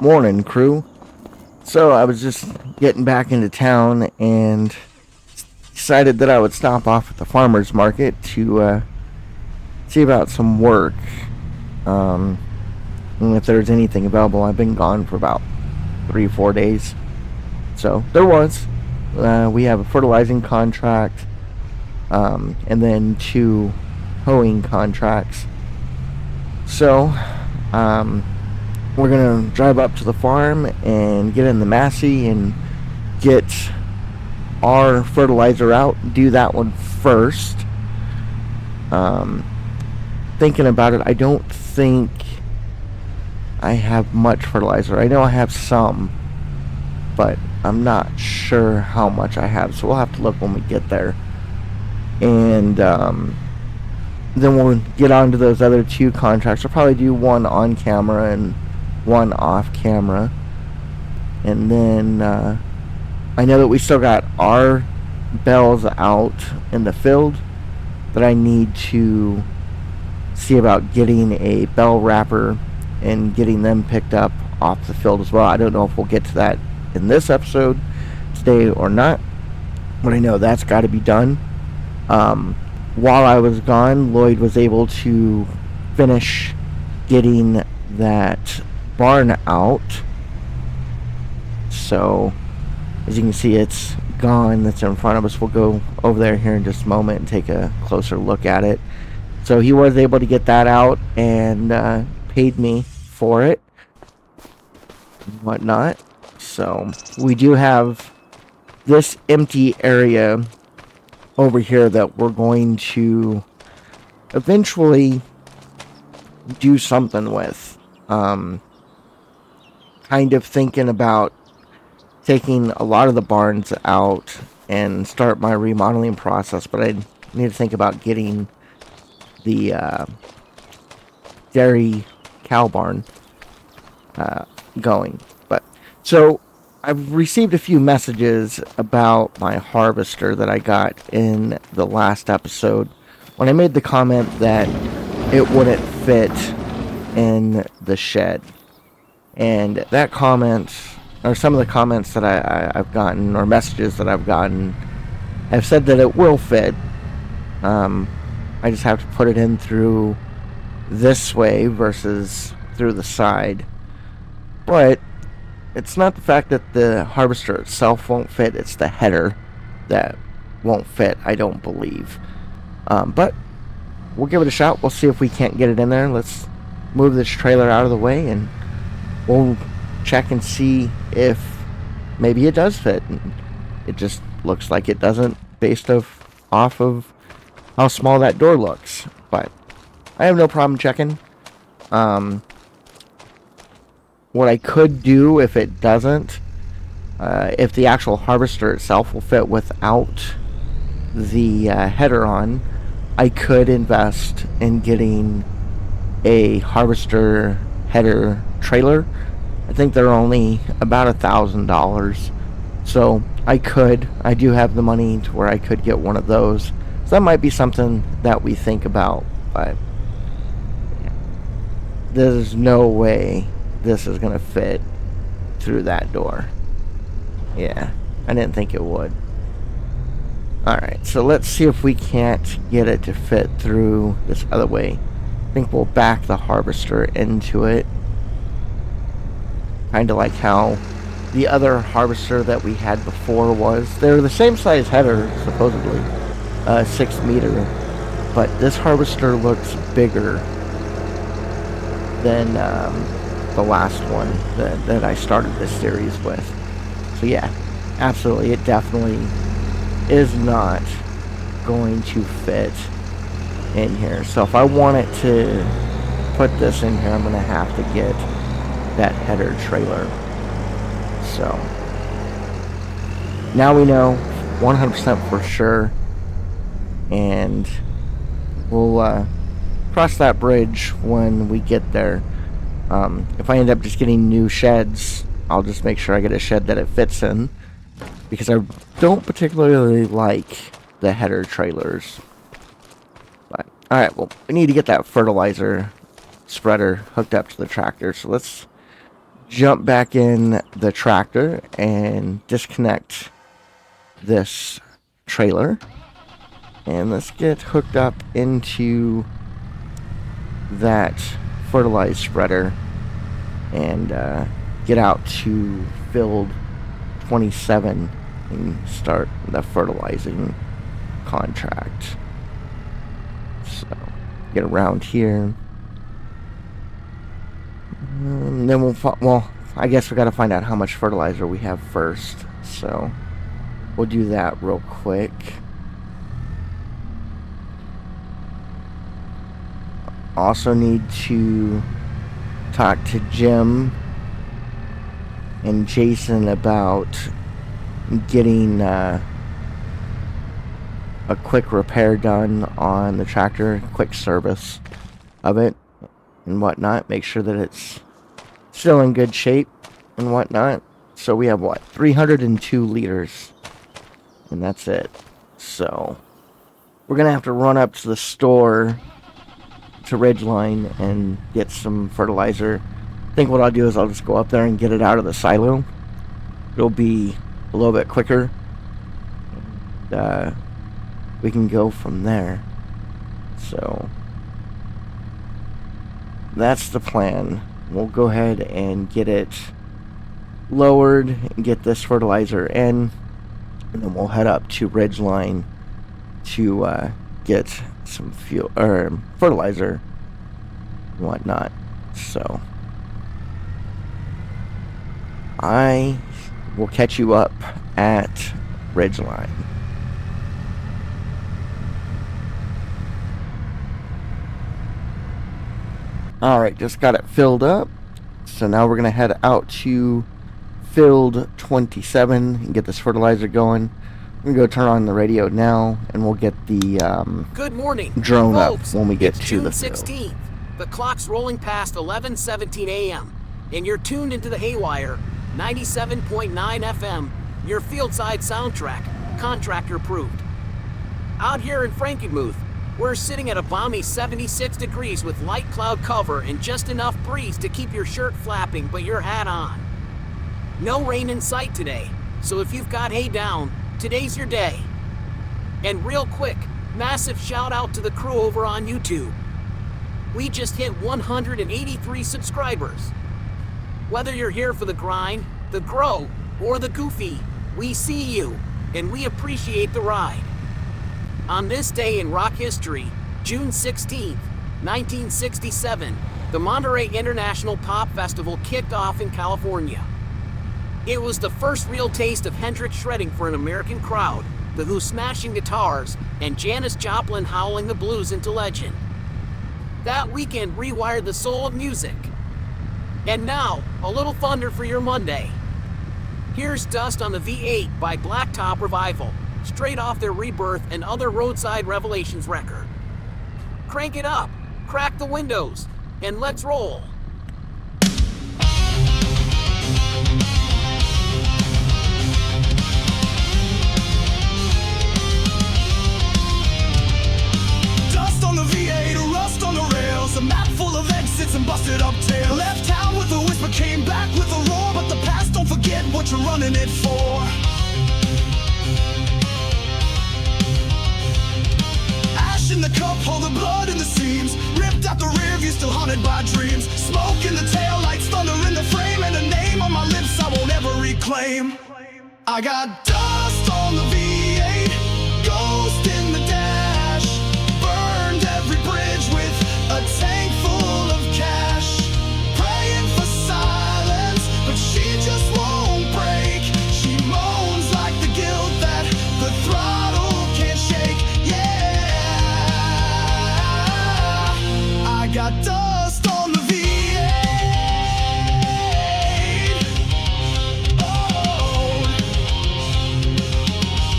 Morning, crew. So I was just getting back into town and decided that I would stop off at the farmer's market to see about some work. And if there's anything available. I've been gone for about 3-4 days. So there was. We have a fertilizing contract and then 2 hoeing contracts. So we're going to drive up to the farm and get in the Massey and get our fertilizer out. Do that one first. Thinking about it, I don't think I have much fertilizer. I know I have some, but I'm not sure how much I have, so we'll have to look when we get there. And then we'll get on to those other 2 contracts. I'll probably do one on camera and one off camera. And then I know that we still got our bales out in the field that I need to see about getting a bell wrapper and getting them picked up off the field as well. I don't know if we'll get to that in this episode today or not, but I know that's got to be done. While I was gone, Lloyd was able to finish getting that barn out. So as you can see, it's gone. That's in front of us. We'll go over there here in just a moment and take a closer look at it. So he was able to get that out and paid me for it and whatnot. So we do have this empty area over here that we're going to eventually do something with. Kind of thinking about taking a lot of the barns out and start my remodeling process, but I need to think about getting the dairy cow barn going. But so I've received a few messages about my harvester that I got in the last episode when I made the comment that it wouldn't fit in the shed. And that comment, or some of the comments that I've gotten, or messages that I've gotten, have said that it will fit. I just have to put it in through this way versus through the side. But it's not the fact that the harvester itself won't fit, it's the header that won't fit, I don't believe. But we'll give it a shot. We'll see if we can't get it in there. Let's move this trailer out of the way and we'll check and see if maybe it does fit. It just looks like it doesn't based off of how small that door looks. But I have no problem checking. What I could do if it doesn't, if the actual harvester itself will fit without the header on, I could invest in getting a harvester header trailer. I think they're only about $1,000. So I do have the money to where I could get one of those. So that might be something that we think about, but there's no way this is going to fit through that door. Yeah, I didn't think it would. Alright, so let's see if we can't get it to fit through this other way. I think we'll back the harvester into it. Kind of like how the other harvester that we had before was. They're the same size header, supposedly. 6 meter. But this harvester looks bigger than the last one that I started this series with. So yeah, absolutely, it definitely is not going to fit in here. So if I want it to put this in here, I'm going to have to get that header trailer. So now we know 100% for sure, and we'll cross that bridge when we get there. If I end up just getting new sheds, I'll just make sure I get a shed that it fits in, because I don't particularly like the header trailers. But alright, well, we need to get that fertilizer spreader hooked up to the tractor, so let's jump back in the tractor and disconnect this trailer. And let's get hooked up into that fertilizer spreader and get out to field 27 and start the fertilizing contract. So get around here. Then well, I guess we got to find out how much fertilizer we have first. So we'll do that real quick. Also need to talk to Jim and Jason about getting a quick repair done on the tractor, quick service of it and whatnot. Make sure that it's still in good shape and whatnot. So we have 302 liters, and that's it. So we're gonna have to run up to the store to Ridgeline and get some fertilizer. I think what I'll do is I'll just go up there and get it out of the silo. It'll be a little bit quicker, and we can go from there. So that's the plan. We'll go ahead and get it lowered and get this fertilizer in, and then we'll head up to Ridgeline to get some fuel or fertilizer and whatnot. So I will catch you up at Ridgeline. Alright, just got it filled up. So now we're going to head out to field 27 and get this fertilizer going. I'm going to go turn on the radio now, and we'll get the Good morning, drone folks. up when we get it's to June the field. 16th. The clock's rolling past 11:17 a.m. and you're tuned into the Haywire 97.9 FM, your fieldside soundtrack, contractor approved. Out here in Frankenmuth, we're sitting at a balmy 76 degrees with light cloud cover and just enough breeze to keep your shirt flapping but your hat on. No rain in sight today, so if you've got hay down, today's your day. And real quick, massive shout out to the crew over on YouTube. We just hit 183 subscribers. Whether you're here for the grind, the grow, or the goofy, we see you, and we appreciate the ride. On this day in rock history, June 16th, 1967, the Monterey International Pop Festival kicked off in California. It was the first real taste of Hendrix shredding for an American crowd, the Who smashing guitars, and Janis Joplin howling the blues into legend. That weekend rewired the soul of music. And now, a little thunder for your Monday. Here's Dust on the V8 by Blacktop Revival, straight off their Rebirth and Other Roadside Revelations record. Crank it up, crack the windows, and let's roll. Dust on the V8, rust on the rails, a map full of exits and busted up tail. Left town with a whisper, came back with a roar, but the past, don't forget what you're running it for. Ash in the cup, hold the blood in the seams, ripped out the rear view, still haunted by dreams. Smoke in the tail lights, thunder in the frame, and a name on my lips I won't ever reclaim. I got dust on the V8, ghost in the dash, burned every bridge with a tank full of cash. Praying for silence, but she just won't break. She moans like the guilt that the throttle can't shake. Yeah, I got dust on the V8. Oh,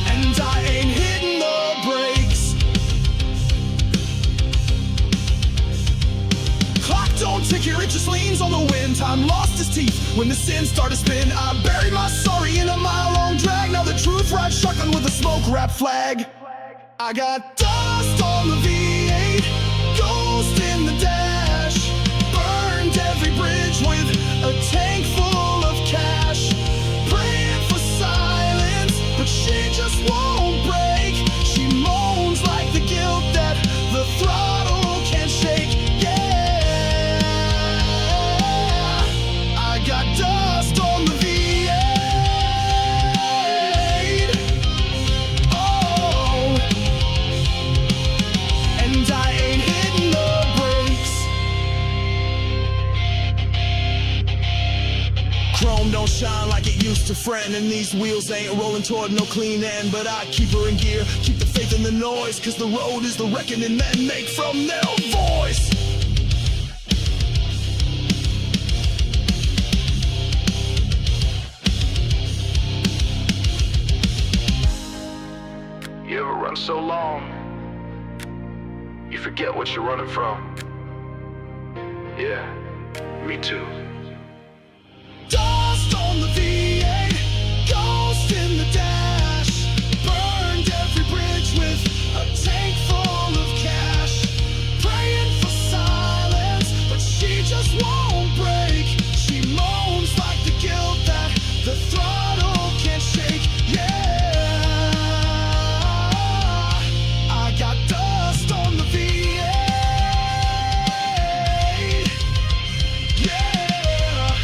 and I ain't hitting the brakes. Clock don't tick here, it just leans on the wind. Time lost his teeth when the sins start to spin. I buried my sorry in a mile-long drag. Now the truth rides shotgun with a smoke-wrapped flag. I got dust on the V8, ghost in the dash, burned every bridge with a tank full friend, and these wheels ain't rolling toward no clean end. But I keep her in gear, keep the faith in the noise, cause the road is the reckoning men make from their voice. You ever run so long, you forget what you're running from? Yeah, me too. Dust on the V8, ghost in the dash. Burned every bridge with a tank full of cash. Praying for silence, but she just won't break. She moans like the guilt that the throttle can't shake. Yeah, I got dust on the V8. Yeah,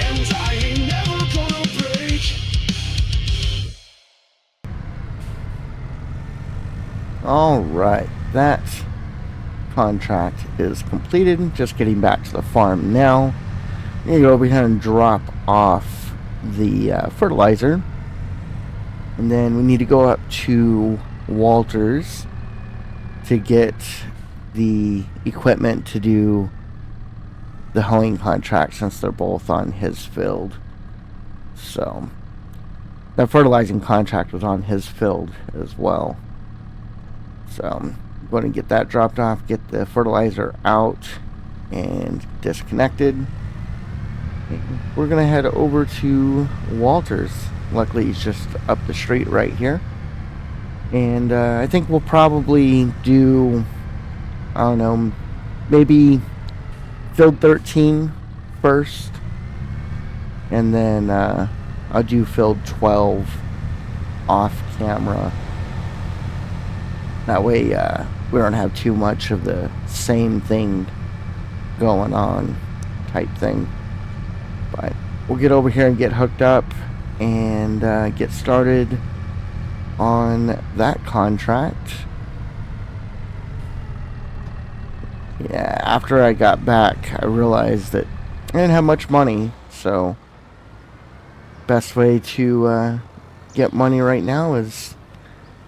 and I ain't never gonna break. All right, that contract is completed. Just getting back to the farm now. I'm gonna go over here and drop off the fertilizer, and then we need to go up to Walter's to get the equipment to do the hoeing contract, since they're both on his field. So that fertilizing contract was on his field as well. So I'm going to get that dropped off, get the fertilizer out and disconnected. We're going to head over to Walter's. Luckily he's just up the street right here. And I think we'll probably do, I don't know, maybe field 13 first. And then I'll do field 12 off camera. That way we don't have too much of the same thing going on type thing. But we'll get over here and get hooked up and get started on that contract. Yeah, after I got back, I realized that I didn't have much money, so best way to get money right now is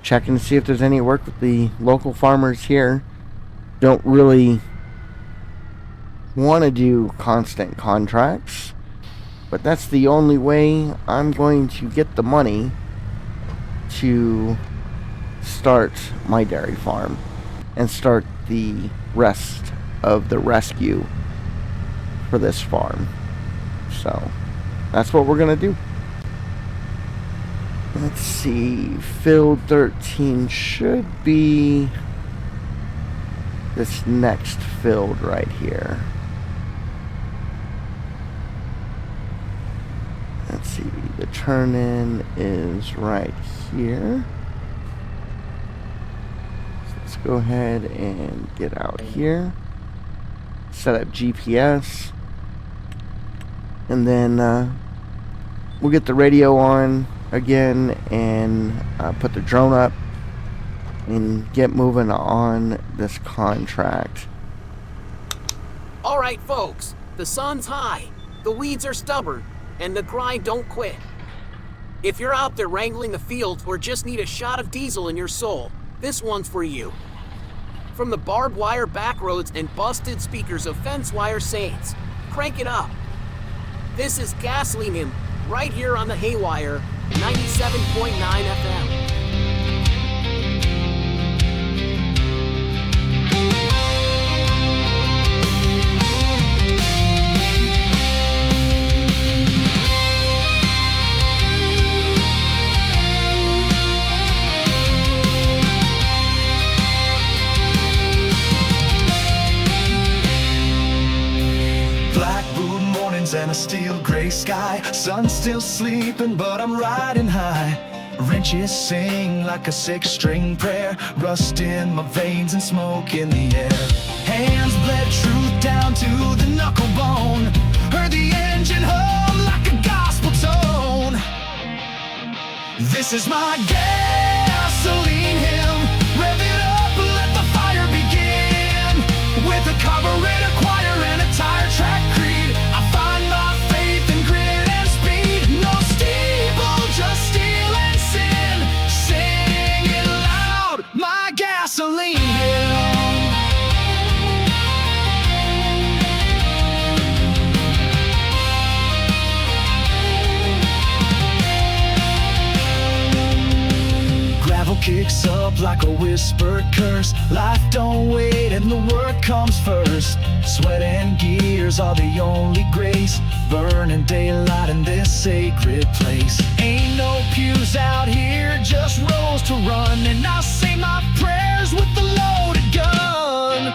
checking to see if there's any work with the local farmers here. Don't really want to do constant contracts, but that's the only way I'm going to get the money to start my dairy farm and start the rest of the rescue for this farm. So that's what we're gonna do. Let's see, field 13 should be this next field right here. Let's see, the turn-in is right here. So let's go ahead and get out here. Set up GPS. And then we'll get the radio on again and put the drone up and get moving on this contract. All right, folks, the sun's high, the weeds are stubborn, and the grind don't quit. If you're out there wrangling the fields or just need a shot of diesel in your soul, this one's for you. From the barbed wire back roads and busted speakers of fence wire saints, crank it up. This is Gasoline Him, right here on the Haywire, 97.9 FM. And a steel gray sky, sun's still sleeping but I'm riding high. Wrenches sing like a six-string prayer, rust in my veins and smoke in the air. Hands bled truth down to the knuckle bone, heard the engine hum like a gospel tone. This is my gasoline hymn, rev it up, let the fire begin. With a carburetor choir and a tire track creed, I find my faith in grit and speed. kicks up like a whispered curse. Life don't wait and the work comes first. Sweat and gears are the only grace. Burning daylight in this sacred place. Ain't no pews out here, just rows to run. And I say my prayers with the loaded gun.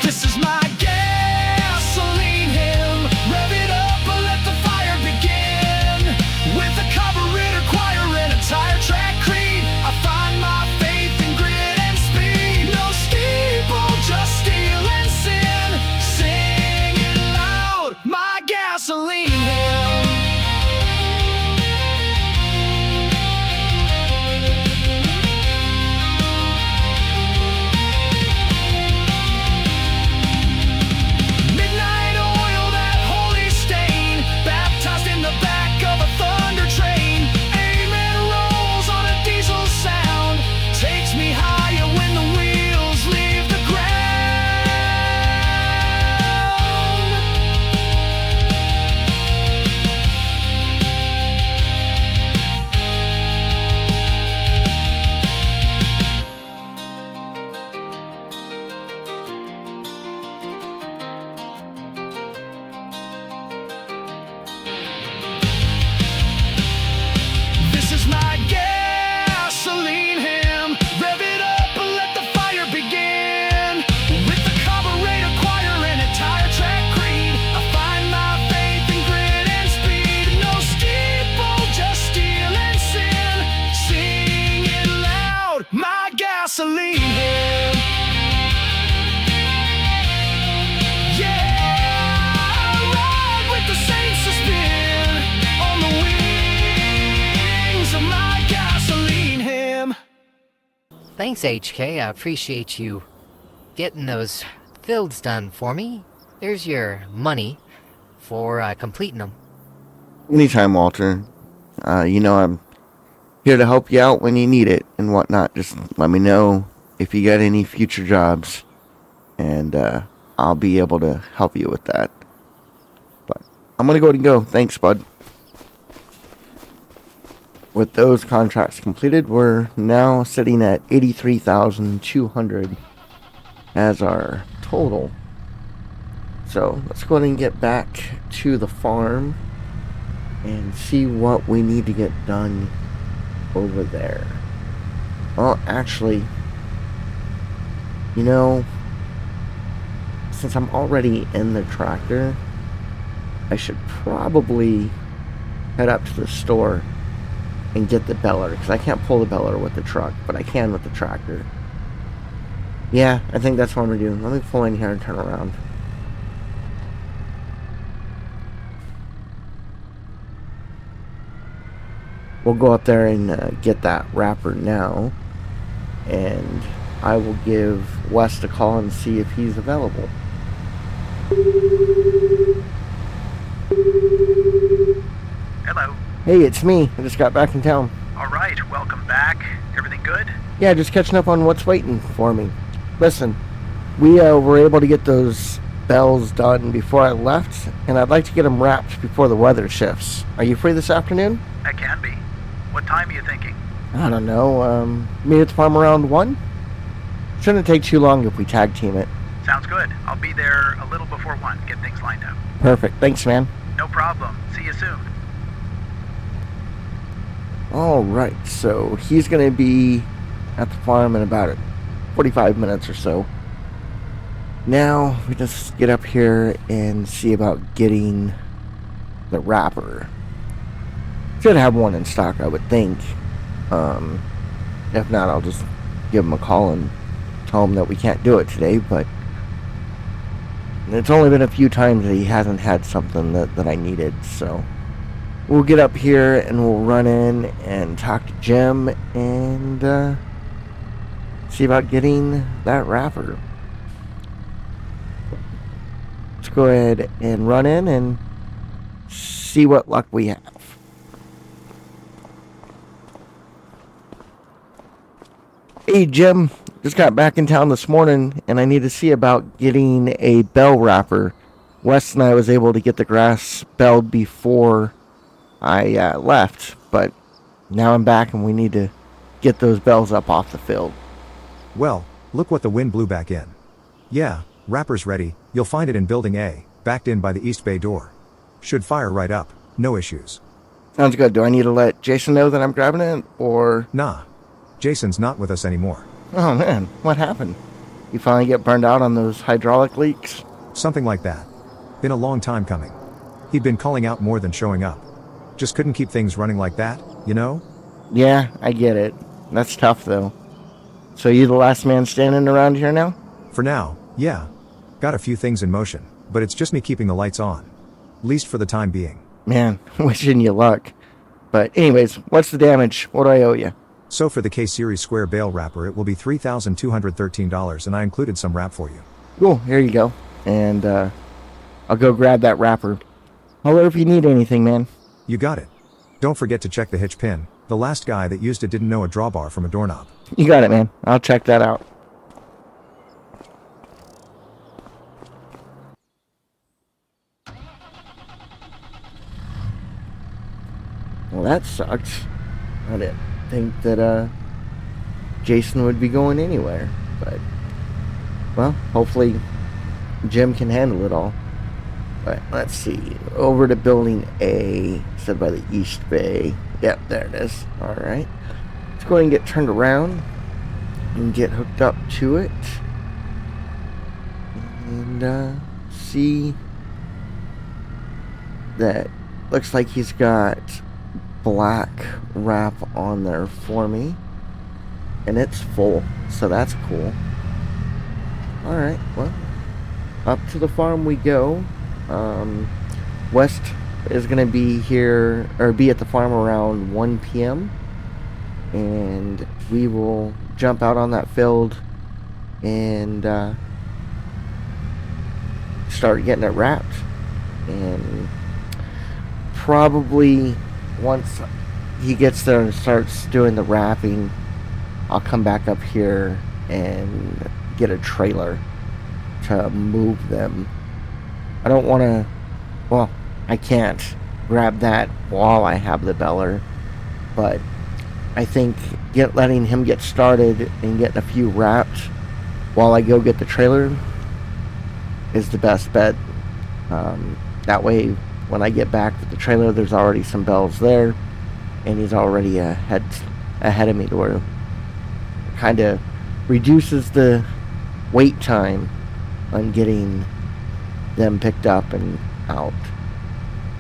This is my gasoline hymn. Rev it up and let the fire begin. With a carburetor choir and a tire track creed, I find my faith in grit and speed. No steeple, just steel and sin. Sing it loud, my gasoline hymn. Midnight oil, that holy stain, baptized in the back of a thunder train. Amen rolls on a diesel sound, takes me higher when the wheels leave the ground. This is my gasoline hymn. Rev it up and let the fire begin. With the carburetor choir and a tire track creed, I find my faith in grit and speed. No steeple, just steel and sin. Sing it loud, my gasoline hymn. Yeah, I ride with the saints to spin on the wings of my gasoline hymn. Thanks, HK. I appreciate you getting those fields done for me. There's your money for completing them. Anytime, Walter. I'm here to help you out when you need it and whatnot. Just let me know if you got any future jobs, and I'll be able to help you with that. But I'm gonna go ahead and go. Thanks, bud. With those contracts completed, we're now sitting at 83,200 as our total. So let's go ahead and get back to the farm and see what we need to get done over there. Well, actually, since I'm already in the tractor, I should probably head up to the store and get the baler, because I can't pull the baler with the truck, but I can with the tractor. Yeah, I think that's what I'm going to do. Let me pull in here and turn around. We'll go up there and get that wrapper now, and I will give West a call and see if he's available. Hello. Hey, it's me. I just got back in town. All right, welcome back. Everything good? Yeah, just catching up on what's waiting for me. Listen, we were able to get those bales done before I left, and I'd like to get them wrapped before the weather shifts. Are you free this afternoon? I can be. What time are you thinking? I don't know, meet at the farm around 1? Shouldn't take too long if we tag team it. Sounds good. I'll be there a little before 1. Get things lined up. Perfect. Thanks, man. No problem. See you soon. Alright, so he's going to be at the farm in about 45 minutes or so. Now, we just get up here and see about getting the wrapper. Should have one in stock, I would think. If not, I'll just give him a call and tell him that we can't do it today, but it's only been a few times that he hasn't had something that I needed, so we'll get up here and we'll run in and talk to Jim and see about getting that wrapper. Let's go ahead and run in and see what luck we have. Hey Jim, just got back in town this morning and I need to see about getting a bale wrapper. Wes and I was able to get the grass belled before I left, but now I'm back and we need to get those bells up off the field. Well, look what the wind blew back in. Yeah, wrapper's ready. You'll find it in Building A, backed in by the East Bay door. Should fire right up, no issues. Sounds good. Do I need to let Jason know that I'm grabbing it, or...? Nah, Jason's not with us anymore. Oh man, what happened? You finally get burned out on those hydraulic leaks? Something like that. Been a long time coming. He'd been calling out more than showing up. Just couldn't keep things running like that, you know? Yeah, I get it. That's tough, though. So you the last man standing around here now? For now, yeah. Got a few things in motion, but it's just me keeping the lights on. Least for the time being. Man, wishing you luck. But anyways, what's the damage? What do I owe you? So for the K-Series square bale wrapper, it will be $3,213, and I included some wrap for you. Cool, here you go. And, I'll go grab that wrapper. Holler if you need anything, man. You got it. Don't forget to check the hitch pin. The last guy that used it didn't know a drawbar from a doorknob. You got it, man. I'll check that out. Well, that sucks. I didn't think that, Jason would be going anywhere. But, well, hopefully Jim can handle it all. But let's see. Over to Building A, said by the East Bay. Yep, there it is. Alright. Let's go ahead and get turned around and get hooked up to it. And, see that looks like he's got black wrap on there for me. And it's full, so that's cool. Alright, well, up to the farm we go. West is going to be here, or be at the farm around 1 p.m. And we will jump out on that field and start getting it wrapped. And probably once he gets there and starts doing the wrapping, I'll come back up here and get a trailer to move them. I don't want to, well, I can't grab that while I have the beller, but I think letting him get started and getting a few wrapped while I go get the trailer is the best bet. That way, when I get back with the trailer, there's already some bells there, and he's already ahead of me, to where it kind of reduces the wait time on getting them picked up and out.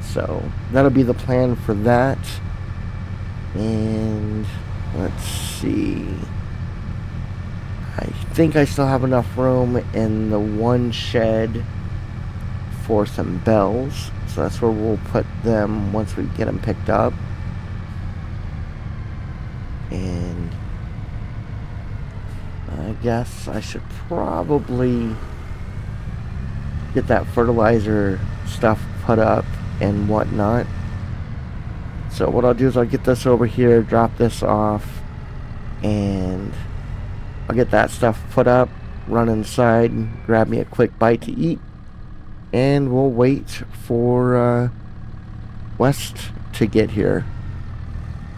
So that'll be the plan for that. And let's see, I think I still have enough room in the one shed for some bells, so that's where we'll put them once we get them picked up. And I guess I should probably get that fertilizer stuff put up and whatnot. So what I'll do is I'll get this over here, drop this off, and I'll get that stuff put up, run inside, grab me a quick bite to eat, and we'll wait for West to get here.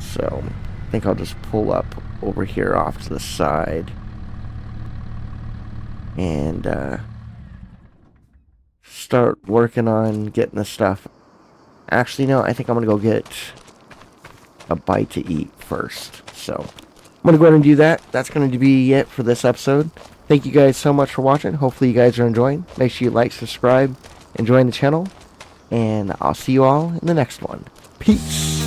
So I think I'll just pull up over here off to the side and start working on getting the stuff. Actually, no, I think I'm gonna go get a bite to eat first. So I'm gonna go ahead and do that. That's going to be it for this episode. Thank you guys so much for watching. Hopefully you guys are enjoying. Make sure you like, subscribe, and join the channel, and I'll see you all in the next one. Peace.